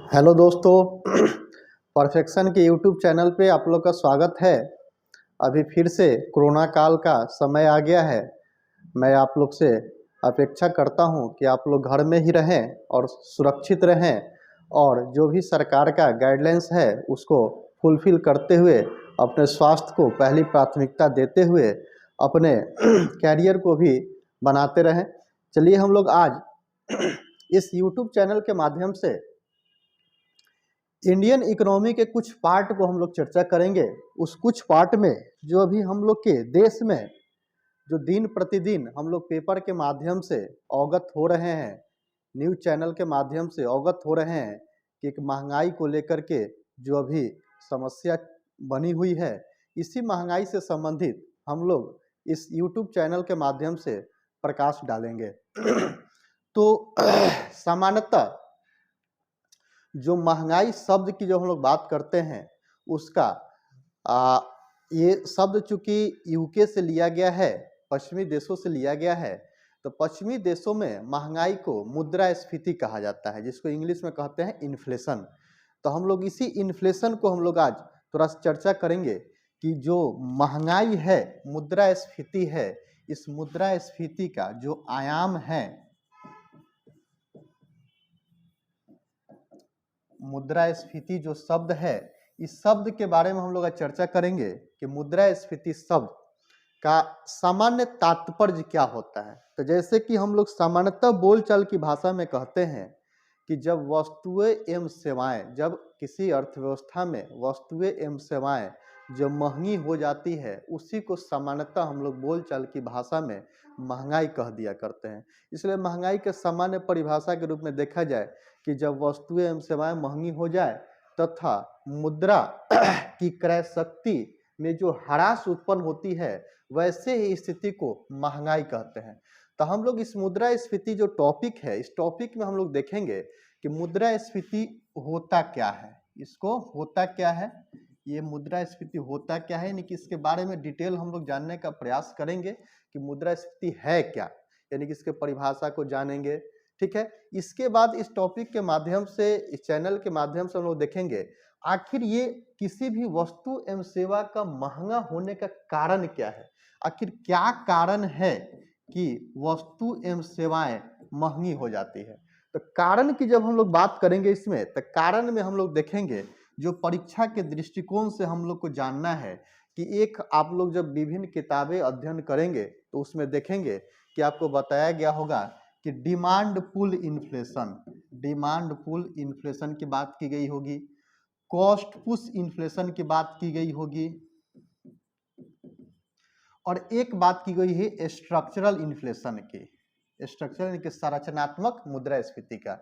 Hello दोस्तों। Perfection के YouTube channel पे आप लोग का स्वागत है। अभी फिर से कोरोना काल का समय आ गया है। मैं आप लोग से अपेक्षा करता हूं कि आप लोग घर में ही रहें और सुरक्षित रहें और जो भी सरकार का गाइडलाइंस है उसको फुलफिल करते हुए अपने स्वास्थ्य को पहली प्राथमिकता देते हुए अपने कैरियर को भी बनाते रहें। चलिए हम लोग आज इस यूट्यूब चैनल के माध्यम से इंडियन इकोनॉमी के कुछ पार्ट को हम लोग चर्चा करेंगे। उस कुछ पार्ट में जो अभी हम लोग के देश में जो दिन प्रतिदिन हम लोग पेपर के माध्यम से अवगत हो रहे हैं, न्यूज़ चैनल के माध्यम से अवगत हो रहे हैं कि एक महंगाई को लेकर के जो अभी समस्या बनी हुई है, इसी महंगाई से संबंधित हम लोग इस यूट्यूब चैनल के माध्यम से प्रकाश डालेंगे। तो सामान्यतः जो महंगाई शब्द की जो हम लोग बात करते हैं उसका ये शब्द चूंकि यूके से लिया गया है, पश्चिमी देशों से लिया गया है, तो पश्चिमी देशों में महंगाई को मुद्रास्फीति कहा जाता है, जिसको इंग्लिश में कहते हैं इन्फ्लेशन। तो हम लोग इसी इन्फ्लेशन को हम लोग आज थोड़ा सा चर्चा करेंगे कि जो महंगाई है, मुद्रास्फीति है, इस मुद्रास्फीति का जो आयाम है, मुद्रास्फीति जो शब्द है, इस शब्द के बारे में हम लोग आज चर्चा करेंगे कि मुद्रास्फीति शब्द का सामान्य तात्पर्य क्या होता है। तो जैसे कि हम लोग सामान्यतः बोलचाल की भाषा में कहते हैं कि जब वस्तुएं एवं सेवाएं, जब किसी अर्थव्यवस्था में वस्तुएं एवं सेवाएं जो महंगी हो जाती है, उसी को सामान्यतः हम लोग बोलचाल की भाषा में महंगाई कह दिया करते हैं। इसलिए महंगाई के सामान्य परिभाषा के रूप में देखा जाए कि जब वस्तुएं एवं सेवाएं महंगी हो जाए तथा मुद्रा की क्रय शक्ति में जो ह्रास उत्पन्न होती है, वैसे ही स्थिति को महंगाई कहते हैं। तो हम लोग इस मुद्रास्फीति जो टॉपिक है, इस टॉपिक में हम लोग देखेंगे कि मुद्रास्फीति होता क्या है, इसको होता क्या है, ये मुद्रास्फीति होता क्या है, यानी कि इसके बारे में डिटेल हम लोग जानने का प्रयास करेंगे कि मुद्रास्फीति है क्या, यानी कि इसके परिभाषा को जानेंगे। ठीक है, इसके बाद इस टॉपिक के माध्यम से, इस चैनल के माध्यम से हम लोग देखेंगे आखिर ये किसी भी वस्तु एवं सेवा का महंगा होने का कारण क्या है। आखिर क्या कारण है कि वस्तु एवं सेवाएं महंगी हो जाती है। तो कारण की जब हम लोग बात करेंगे इसमें, तो कारण में हम लोग देखेंगे जो परीक्षा के दृष्टिकोण से हम लोग को जानना है कि एक आप लोग जब विभिन्न किताबें अध्ययन करेंगे तो उसमें देखेंगे कि आपको बताया गया होगा कि demand pull inflation, demand pull inflation की बात की गई होगी, कॉस्ट पुश इन्फ्लेशन की बात की गई होगी, और एक बात की गई है स्ट्रक्चरल इन्फ्लेशन की, स्ट्रक्चरल यानी कि संरचनात्मक मुद्रास्फीति का।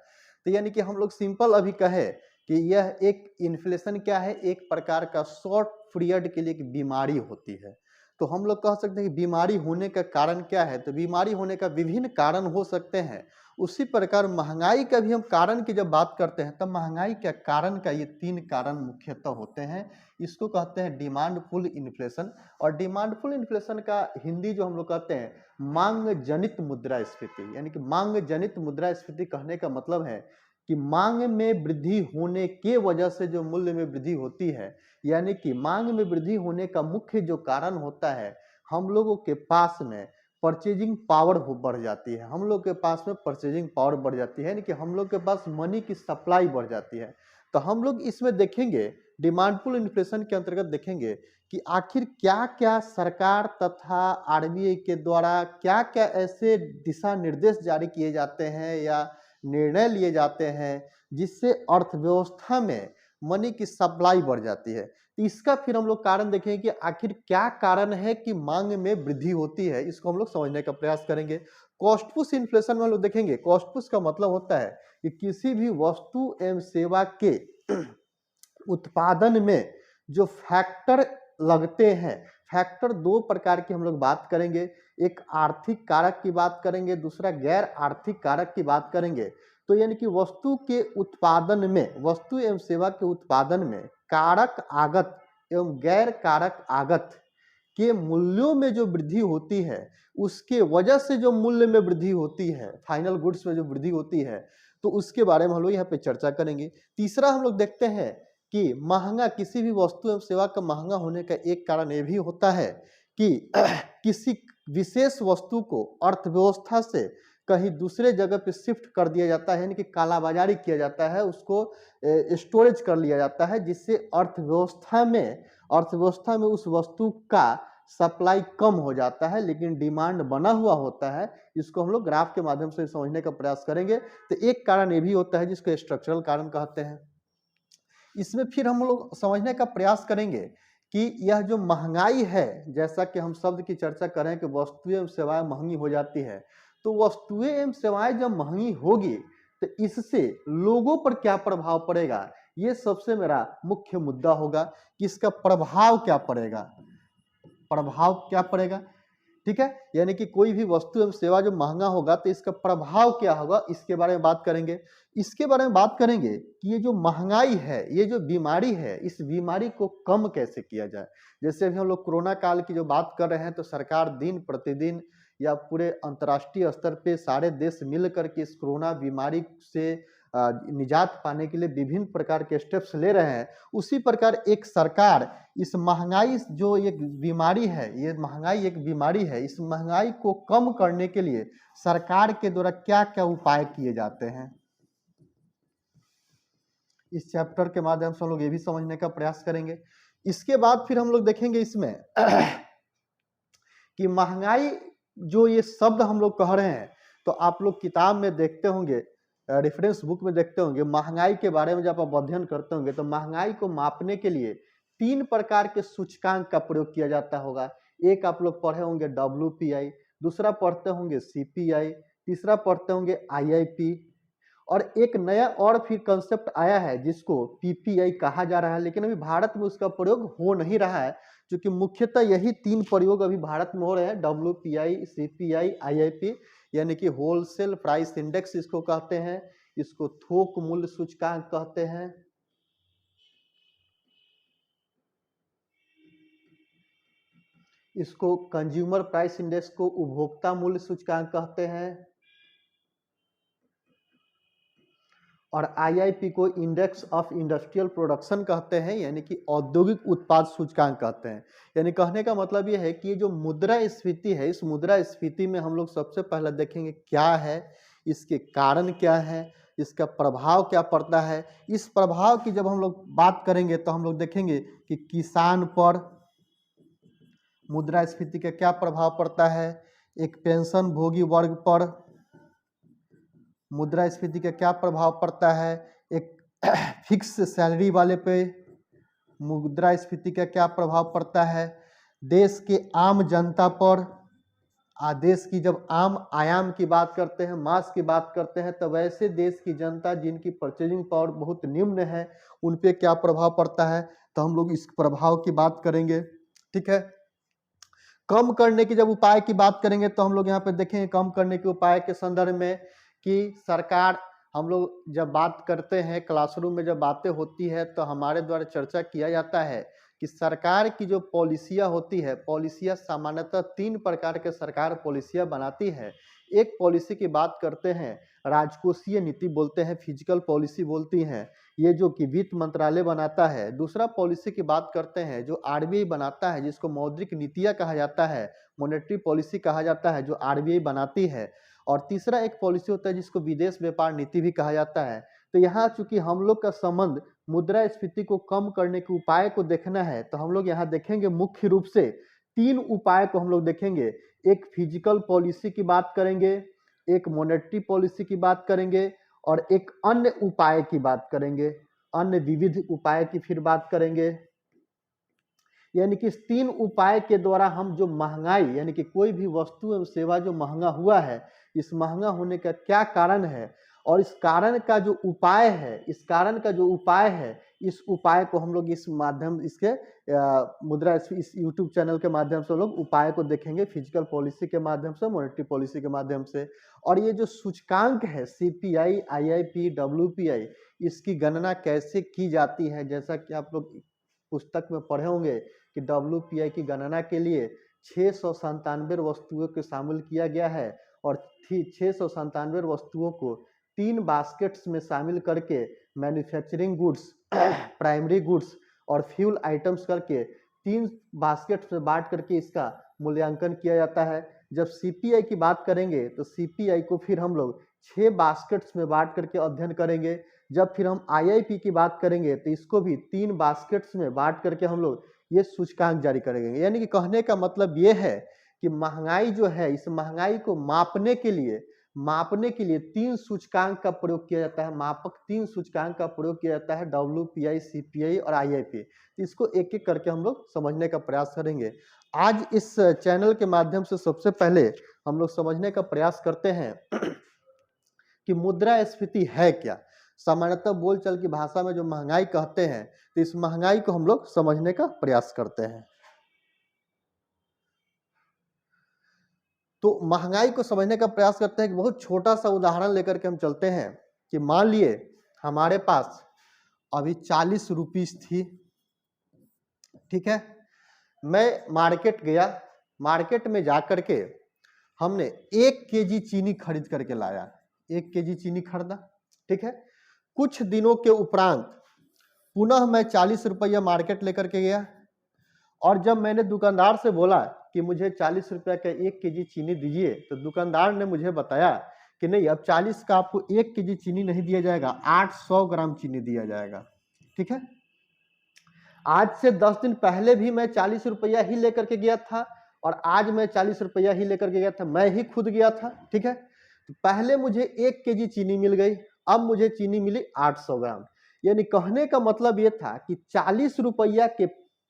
तो यानी कि हम लोग सिंपल अभी कहे कि यह एक इन्फ्लेशन क्या है, एक प्रकार का शॉर्ट पीरियड के लिए एक बीमारी होती है। तो हम लोग कह सकते हैं कि बीमारी होने का कारण क्या है, तो बीमारी होने का विभिन्न कारण हो सकते हैं। उसी प्रकार महंगाई का भी हम कारण की जब बात करते हैं तब महंगाई का कारण का ये तीन कारण मुख्यतः होते हैं। इसको कहते हैं डिमांड पुल इन्फ्लेशन, और डिमांड पुल इन्फ्लेशन का हिंदी जो हम लोग कहते हैं मांग जनित मुद्रास्फीति, यानी कि मांग जनित मुद्रास्फीति कहने का मतलब है कि मांग में वृद्धि होने के वजह से जो मूल्य में वृद्धि होती है, यानी कि मांग में वृद्धि होने का मुख्य जो कारण होता है, हम लोगों के पास में परचेजिंग पावर बढ़ जाती है, हम लोग के पास में परचेजिंग पावर बढ़ जाती है, यानी कि हम लोग के पास मनी की सप्लाई बढ़ जाती है। तो हम लोग इसमें देखेंगे, डिमांड पुल इन्फ्लेशन के अंतर्गत देखेंगे कि आखिर क्या क्या सरकार तथा आरबीआई के द्वारा क्या क्या ऐसे दिशा निर्देश जारी किए जाते हैं या निर्णय लिए जाते हैं जिससे अर्थव्यवस्था में मनी की सप्लाई बढ़ जाती है। तो इसका फिर हम लोग कारण देखेंगे कि आखिर क्या कारण है कि मांग में वृद्धि होती है, इसको हम लोग समझने का प्रयास करेंगे। कॉस्ट पुश इन्फ्लेशन में हम लोग देखेंगे, कॉस्ट पुश का मतलब होता है कि किसी भी वस्तु एवं सेवा के उत्पादन में जो फैक्टर लगते हैं, फैक्टर दो प्रकार की हम लोग बात करेंगे, एक आर्थिक कारक की बात करेंगे, दूसरा गैर आर्थिक कारक की बात करेंगे। तो यानी कि वस्तु के उत्पादन में, वस्तु एवं सेवा के उत्पादन में कारक आगत एवं गैर कारक आगत के मूल्यों में जो वृद्धि होती है, उसके वजह से जो मूल्य में वृद्धि होती है, फाइनल गुड्स में जो वृद्धि होती है, तो उसके बारे में हम लोग यहाँ पे चर्चा करेंगे। तीसरा हम लोग देखते हैं कि महंगा, किसी भी वस्तु एवं सेवा का महंगा होने का एक कारण ये भी होता है कि किसी विशेष वस्तु को अर्थव्यवस्था से कहीं दूसरे जगह पे शिफ्ट कर दिया जाता है, यानी कि कालाबाजारी किया जाता है, उसको स्टोरेज कर लिया जाता है, जिससे अर्थव्यवस्था में उस वस्तु का सप्लाई कम हो जाता है, लेकिन डिमांड बना हुआ होता है। इसको हम लोग ग्राफ के माध्यम से समझने का प्रयास करेंगे। तो एक कारण ये भी होता है जिसको स्ट्रक्चरल कारण कहते हैं। इसमें फिर हम लोग समझने का प्रयास करेंगे कि यह जो महंगाई है, जैसा कि हम शब्द की चर्चा कर रहे हैं कि वस्तुएं एवं सेवाएं महंगी हो जाती है, तो वस्तुएं एवं सेवाएं जब महंगी होगी तो इससे लोगों पर क्या प्रभाव पड़ेगा, ये सबसे मेरा मुख्य मुद्दा होगा कि इसका प्रभाव क्या पड़ेगा, ठीक है। यानी कि कोई भी वस्तु एवं सेवा जो महंगा होगा तो इसका प्रभाव क्या होगा, इसके बारे में बात करेंगे। इसके बारे में बात करेंगे कि ये जो महंगाई है, ये जो बीमारी है, इस बीमारी को कम कैसे किया जाए। जैसे अभी हम लोग कोरोना काल की जो बात कर रहे हैं, तो सरकार दिन प्रतिदिन या पूरे अंतर्राष्ट्रीय स्तर पे सारे देश मिल करके इस कोरोना बीमारी से निजात पाने के लिए विभिन्न प्रकार के स्टेप्स ले रहे हैं। उसी प्रकार एक सरकार इस महंगाई जो एक बीमारी है, ये महंगाई एक बीमारी है, इस महंगाई को कम करने के लिए सरकार के द्वारा क्या क्या उपाय किए जाते हैं, इस चैप्टर के माध्यम से हम लोग ये भी समझने का प्रयास करेंगे। इसके बाद फिर हम लोग देखेंगे इसमें कि महंगाई जो ये शब्द हम लोग कह रहे हैं, तो आप लोग किताब में देखते होंगे, रेफरेंस बुक में देखते होंगे, महंगाई के बारे में जब आप अध्ययन करते होंगे तो महंगाई को मापने के लिए 3 प्रकार के सूचकांक का प्रयोग किया जाता होगा। एक आप लोग पढ़े होंगे WPI, दूसरा पढ़ते होंगे CPI, तीसरा पढ़ते होंगे IIP, और एक नया और फिर कंसेप्ट आया है जिसको PPI कहा जा रहा है, लेकिन अभी भारत में उसका प्रयोग हो नहीं रहा है, क्योंकि मुख्यतः यही 3 प्रयोग अभी भारत में हो रहे हैं, WPI, CPI, IIP, यानी कि होलसेल प्राइस इंडेक्स इसको कहते हैं, इसको थोक मूल्य सूचकांक कहते हैं, इसको कंज्यूमर प्राइस इंडेक्स को उपभोक्ता मूल्य सूचकांक कहते हैं, और IIP को इंडेक्स ऑफ इंडस्ट्रियल प्रोडक्शन कहते हैं, यानी कि औद्योगिक उत्पाद सूचकांक कहते हैं। यानी कहने का मतलब ये है कि ये जो मुद्रास्फीति है, इस मुद्रास्फीति में हम लोग सबसे पहले देखेंगे क्या है, इसके कारण क्या है, इसका प्रभाव क्या पड़ता है। इस प्रभाव की जब हम लोग बात करेंगे तो हम लोग देखेंगे कि किसान पर मुद्रास्फीति का क्या प्रभाव पड़ता है, एक पेंशन भोगी वर्ग पर मुद्रास्फीति का क्या प्रभाव पड़ता है, एक फिक्स सैलरी वाले पे मुद्रास्फीति का क्या प्रभाव पड़ता है, देश के आम जनता पर, देश की जब आम आयाम की बात करते हैं, मास की बात करते हैं, तो वैसे देश की जनता जिनकी परचेजिंग पावर बहुत निम्न है, उन पे क्या प्रभाव पड़ता है, तो हम लोग इस प्रभाव की बात करेंगे, ठीक है। कम करने की जब उपाय की बात करेंगे तो हम लोग यहाँ पे देखेंगे कम करने के उपाय के संदर्भ में कि सरकार, हम लोग जब बात करते हैं क्लासरूम में जब बातें होती है तो हमारे द्वारा चर्चा किया जाता है कि सरकार की जो पॉलिसियाँ होती है, पॉलिसियाँ सामान्यतः 3 प्रकार के सरकार पॉलिसियाँ बनाती है। एक पॉलिसी की बात करते हैं राजकोषीय नीति बोलते हैं, फिजिकल पॉलिसी बोलती हैं, ये जो कि वित्त मंत्रालय बनाता है। दूसरा पॉलिसी की बात करते हैं जो RBI बनाता है, जिसको मौद्रिक नीतियाँ कहा जाता है, मॉनेटरी पॉलिसी कहा जाता है, जो RBI बनाती है। और तीसरा एक पॉलिसी होता है जिसको विदेश व्यापार नीति भी कहा जाता है। तो यहाँ चूंकि हम लोग का संबंध मुद्रास्फीति को कम करने के उपाय को देखना है, तो हम लोग यहाँ देखेंगे मुख्य रूप से 3 उपाय को हम लोग देखेंगे। एक फिजिकल पॉलिसी की बात करेंगे, एक मॉनेटरी पॉलिसी की बात करेंगे, और एक अन्य उपाय की बात करेंगे, अन्य विविध उपाय की फिर बात करेंगे। यानी कि इस 3 उपाय के द्वारा हम जो महंगाई, यानी कि कोई भी वस्तु एवं सेवा जो महंगा हुआ है, इस महंगा होने का क्या कारण है, और इस कारण का जो उपाय है, इस उपाय को हम लोग इस माध्यम, इसके इस YouTube चैनल के माध्यम से लोग उपाय को देखेंगे, फिजिकल पॉलिसी के माध्यम से, मॉनेटरी पॉलिसी के माध्यम से। और ये जो सूचकांक है CPI, IIP, WPI, इसकी गणना कैसे की जाती है, जैसा कि आप लोग पुस्तक में पढ़े होंगे कि WPI की गणना के लिए 697 वस्तुओं को शामिल किया गया है, और 697 वस्तुओं को 3 बास्केट्स में शामिल करके मैन्युफैक्चरिंग गुड्स, प्राइमरी गुड्स और फ्यूल आइटम्स करके 3 बास्केट्स में बांट करके इसका मूल्यांकन किया जाता है। जब सीपीआई की बात करेंगे तो सीपीआई को फिर हम लोग 6 बास्केट्स में बांट करके अध्ययन करेंगे। जब फिर हम आईआईपी की बात करेंगे तो इसको भी 3 बास्केट्स में बांट करके हम लोग ये सूचकांक जारी करेंगे। यानी कि कहने का मतलब ये है कि महंगाई जो है, इस महंगाई को मापने के लिए 3 सूचकांक का प्रयोग किया जाता है। मापक 3 सूचकांक का प्रयोग किया जाता है, डब्ल्यूपीआई, सीपीआई और आईआईपी। इसको एक एक करके हम लोग समझने का प्रयास करेंगे। आज इस चैनल के माध्यम से सबसे पहले हम लोग समझने का प्रयास करते हैं कि मुद्रास्फीति है क्या। सामान्यतः बोलचाल की भाषा में जो महंगाई कहते हैं, तो इस महंगाई को हम लोग समझने का प्रयास करते हैं। तो महंगाई को समझने का प्रयास करते हैं कि बहुत छोटा सा उदाहरण लेकर के हम चलते हैं कि मान लिए हमारे पास अभी 40 रुपीस थी, ठीक है। मैं मार्केट गया, मार्केट में जाकर के हमने 1 केजी चीनी खरीद करके लाया, 1 केजी चीनी खरीदा, ठीक है। कुछ दिनों के उपरांत पुनः मैं 40 रुपया मार्केट लेकर के गया और जब मैंने दुकानदार से बोला कि मुझे 40 रुपया का 1 केजी चीनी दीजिए, तो दुकानदार ने मुझे बताया कि नहीं, अब 40 का आपको 1 केजी चीनी नहीं दिया जाएगा, 800 ग्राम चीनी दिया जाएगा, ठीक है। आज से 10 दिन पहले भी मैं 40 रुपया ही लेकर के गया था और आज मैं 40 रुपया ही लेकर के गया था, मैं ही खुद गया था, ठीक है। तो पहले मुझे 1 केजी चीनी मिल गई, अब मुझे चीनी मिली 800 ग्राम। यानी कहने का मतलब ये था कि 40 रुपया के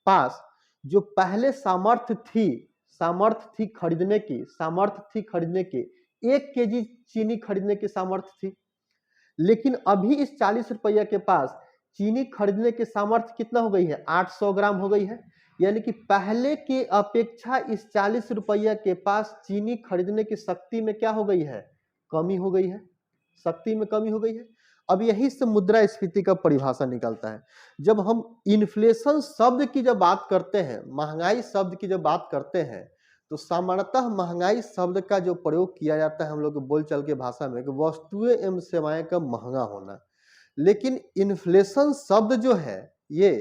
पास जो पहले सामर्थ्य थी खरीदने की 1 केजी चीनी खरीदने की सामर्थ्य थी, लेकिन अभी इस 40 रुपया के पास चीनी खरीदने की सामर्थ्य कितना हो गई है, 800 ग्राम हो गई है। यानी कि पहले के अपेक्षा इस 40 रुपया के पास चीनी खरीदने की शक्ति में क्या हो गई है, कमी हो गई है, शक्ति में कमी हो गई है। अब यही से मुद्रास्फीति का परिभाषा निकलता है। जब हम इन्फ्लेशन शब्द की जब बात करते हैं, महंगाई शब्द की जब बात करते हैं, तो सामान्यतः महंगाई शब्द का जो प्रयोग किया जाता है हम लोग बोलचाल की भाषा में कि वस्तुएं एवं सेवाएं का महंगा होना। लेकिन इन्फ्लेशन शब्द जो है ये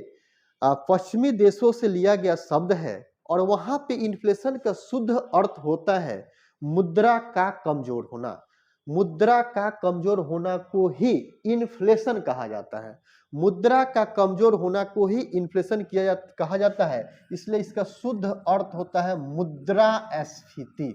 पश्चिमी देशों से लिया गया शब्द है और वहां पे इन्फ्लेशन का शुद्ध अर्थ होता है मुद्रा का कमजोर होना। मुद्रा का कमजोर होना को ही इन्फ्लेशन कहा जाता है। मुद्रा का कमजोर होना को ही इन्फ्लेशन कहा जाता है। इसलिए इसका शुद्ध अर्थ होता है मुद्रास्फीति।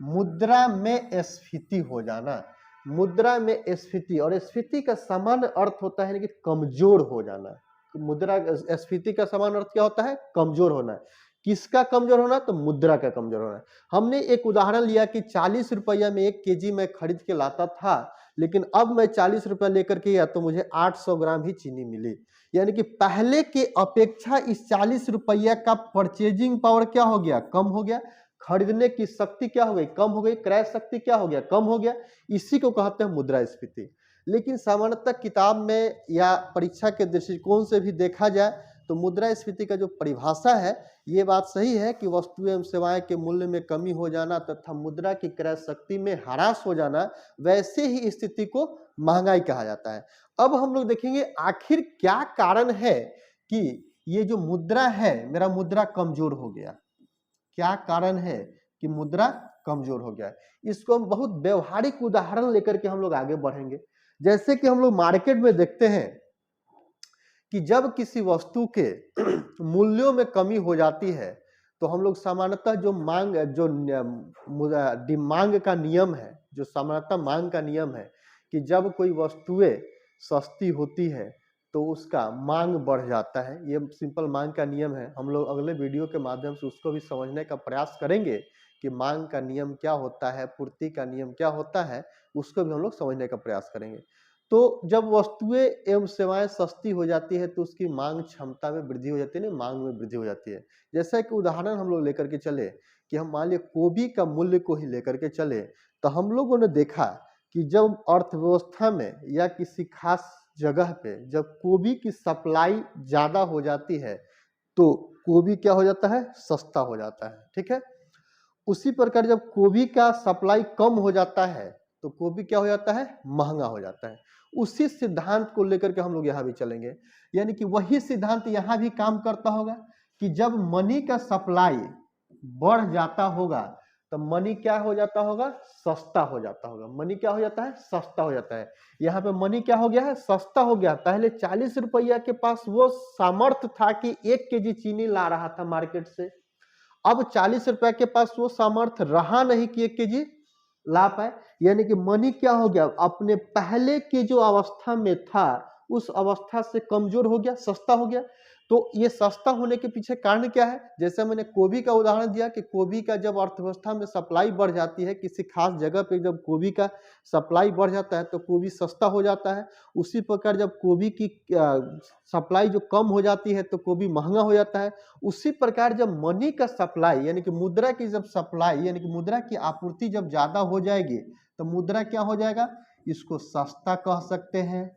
मुद्रा में स्फीति हो जाना, मुद्रा में स्फीति, और स्फीति का सामान्य अर्थ होता है कि कमजोर हो जाना। मुद्रा स्फीति का सामान्य अर्थ क्या होता है, कमजोर होना। किसका कमजोर होना, तो मुद्रा का कमजोर होना। हमने एक उदाहरण लिया कि 40 रुपया में 1 केजी मैं खरीद के लाता था, लेकिन अब मैं 40 रुपया लेकर के गया तो मुझे 800 ग्राम ही चीनी मिली। यानी कि पहले के अपेक्षा इस 40 रुपया का परचेजिंग पावर क्या हो गया, कम हो गया। खरीदने की शक्ति क्या हो गई, कम हो गई। क्रय शक्ति क्या हो गया, कम हो गया। इसी को कहते हैं मुद्रास्फीति। लेकिन सामान्यतः किताब में या परीक्षा के दृष्टिकोण से भी देखा जाए तो मुद्रास्फीति का जो परिभाषा है, ये बात सही है कि वस्तुएं एवं सेवाएं के मूल्य में कमी हो जाना तथा मुद्रा की क्रय शक्ति में ह्रास हो जाना, वैसे ही स्थिति को महंगाई कहा जाता है। अब हम लोग देखेंगे आखिर क्या कारण है कि ये जो मुद्रा है, मेरा मुद्रा कमजोर हो गया। क्या कारण है कि मुद्रा कमजोर हो गया। इसको हम बहुत व्यवहारिक उदाहरण लेकर के हम लोग आगे बढ़ेंगे। जैसे कि हम लोग मार्केट में देखते हैं कि जब किसी वस्तु के मूल्यों में कमी हो जाती है तो हम लोग सामान्यतः जो मांग का नियम है, जो सामान्यतः मांग का नियम है कि जब कोई वस्तुएं सस्ती होती है तो उसका मांग बढ़ जाता है। ये सिंपल मांग का नियम है। हम लोग अगले वीडियो के माध्यम से उसको भी समझने का प्रयास करेंगे कि मांग का नियम क्या होता है, पूर्ति का नियम क्या होता है, उसको भी हम लोग समझने का प्रयास करेंगे। तो जब वस्तुएं एवं सेवाएं सस्ती हो जाती है तो उसकी मांग क्षमता में वृद्धि हो जाती है, मांग में वृद्धि हो जाती है। जैसा कि उदाहरण हम लोग लेकर के चले कि हम मान लिया गोभी का मूल्य को ही लेकर के चले, तो हम लोगों ने देखा कि जब अर्थव्यवस्था में या किसी खास जगह पे जब गोभी की सप्लाई ज्यादा हो जाती है तो गोभी क्या हो जाता है, सस्ता हो जाता है, ठीक है। उसी प्रकार जब गोभी का सप्लाई कम हो जाता है तो कोबी क्या हो जाता है, महंगा हो जाता है। उसी सिद्धांत को लेकर के हम लोग यहाँ भी चलेंगे, यानी कि वही सिद्धांत यहाँ भी काम करता होगा कि जब मनी का सप्लाई बढ़ जाता होगा तो मनी क्या हो जाता होगा, सस्ता हो जाता होगा। मनी क्या हो जाता है, सस्ता हो जाता है। यहाँ पे मनी क्या हो गया है, सस्ता हो गया। पहले 40 रुपया के पास वो सामर्थ्य था कि 1 केजी चीनी ला रहा था मार्केट से, अब 40 रुपए के पास वो सामर्थ्य रहा नहीं कि 1 केजी ला पाए, यानी कि मनी क्या हो गया, अपने पहले की जो अवस्था में था उस अवस्था से कमजोर हो गया, सस्ता हो गया। तो ये सस्ता होने के पीछे कारण क्या है, जैसे मैंने गोभी का उदाहरण दिया कि गोभी का जब अर्थव्यवस्था में सप्लाई बढ़ जाती है, किसी खास जगह पे जब गोभी का सप्लाई बढ़ जाता है तो गोभी सस्ता हो जाता है। उसी प्रकार जब गोभी की सप्लाई जो कम हो जाती है तो गोभी महंगा हो जाता है। उसी प्रकार जब मनी का सप्लाई यानी कि मुद्रा की जब सप्लाई यानी कि मुद्रा की आपूर्ति जब ज्यादा हो जाएगी तो मुद्रा क्या हो जाएगा, इसको सस्ता कह सकते हैं,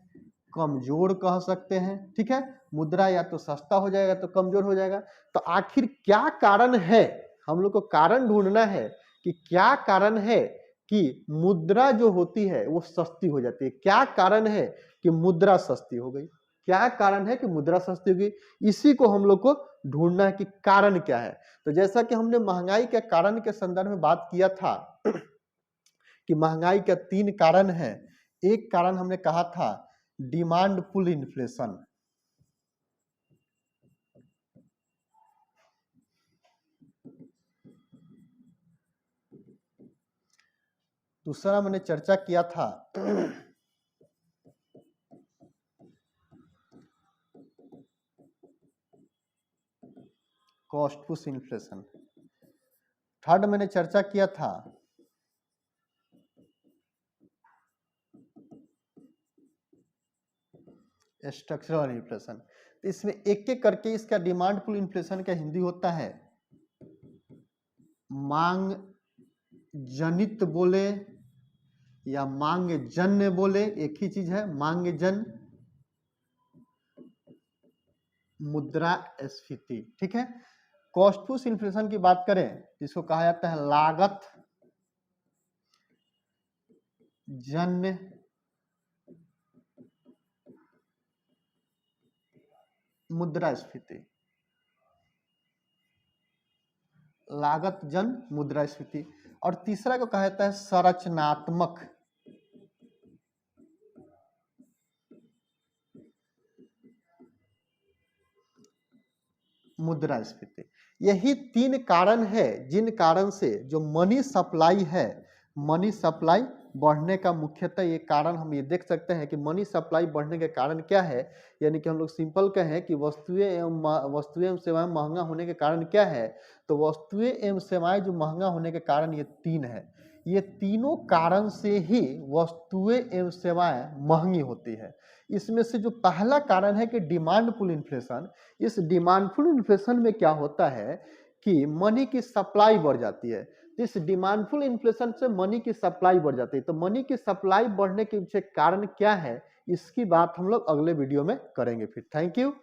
कमजोर कह सकते हैं। ठीक है, मुद्रा या तो सस्ता हो जाएगा तो कमजोर हो जाएगा। तो आखिर क्या कारण है, हम लोग को कारण ढूंढना है कि क्या कारण है कि मुद्रा जो होती है वो सस्ती हो जाती है। क्या कारण है कि मुद्रा सस्ती हो गई, क्या कारण है कि मुद्रा सस्ती हो गई, इसी को हम लोग को ढूंढना है कि कारण क्या है। तो जैसा कि हमने महंगाई के कारण के संदर्भ में बात किया था कि महंगाई का 3 कारण है। एक कारण हमने कहा था डिमांड पुल इन्फ्लेशन, दूसरा मैंने चर्चा किया था कॉस्ट पुश इन्फ्लेशन, थर्ड मैंने चर्चा किया था स्ट्रक्चरल इन्फ्लेशन। इसमें एक एक करके इसका डिमांड पुल इन्फ्लेशन का हिंदी होता है मांग जनित बोले या मांग जन्य बोले, एक ही चीज है, मांग जन मुद्रास्फीति। ठीक है, कॉस्ट पुश इन्फ्लेशन की बात करें इसको कहा जाता है लागत जन्य मुद्रास्फीति, लागत जन मुद्रास्फीति। और तीसरा को कहा जाता है संरचनात्मक मुद्रास्फीति। यही 3 कारण है जिन कारण से जो मनी सप्लाई है, मनी सप्लाई बढ़ने का मुख्यतः ये कारण हम ये देख सकते हैं कि मनी सप्लाई बढ़ने के कारण क्या है, यानी कि हम लोग सिंपल कहें कि वस्तुएं एवं सेवाएं महंगा होने के कारण क्या है, तो वस्तुएं एवं सेवाएं जो महंगा होने के कारण ये 3 है। ये तीनों कारण से ही वस्तुएं एवं सेवाएं महंगी होती है। इसमें से जो पहला कारण है कि डिमांड पुल इन्फ्लेशन, इस डिमांड पुल इन्फ्लेशन में क्या होता है कि मनी की सप्लाई बढ़ जाती है। इस डिमांडफुल इन्फ्लेशन से मनी की सप्लाई बढ़ जाती है। तो मनी की सप्लाई बढ़ने के पीछे कारण क्या है, इसकी बात हम लोग अगले वीडियो में करेंगे। फिर थैंक यू।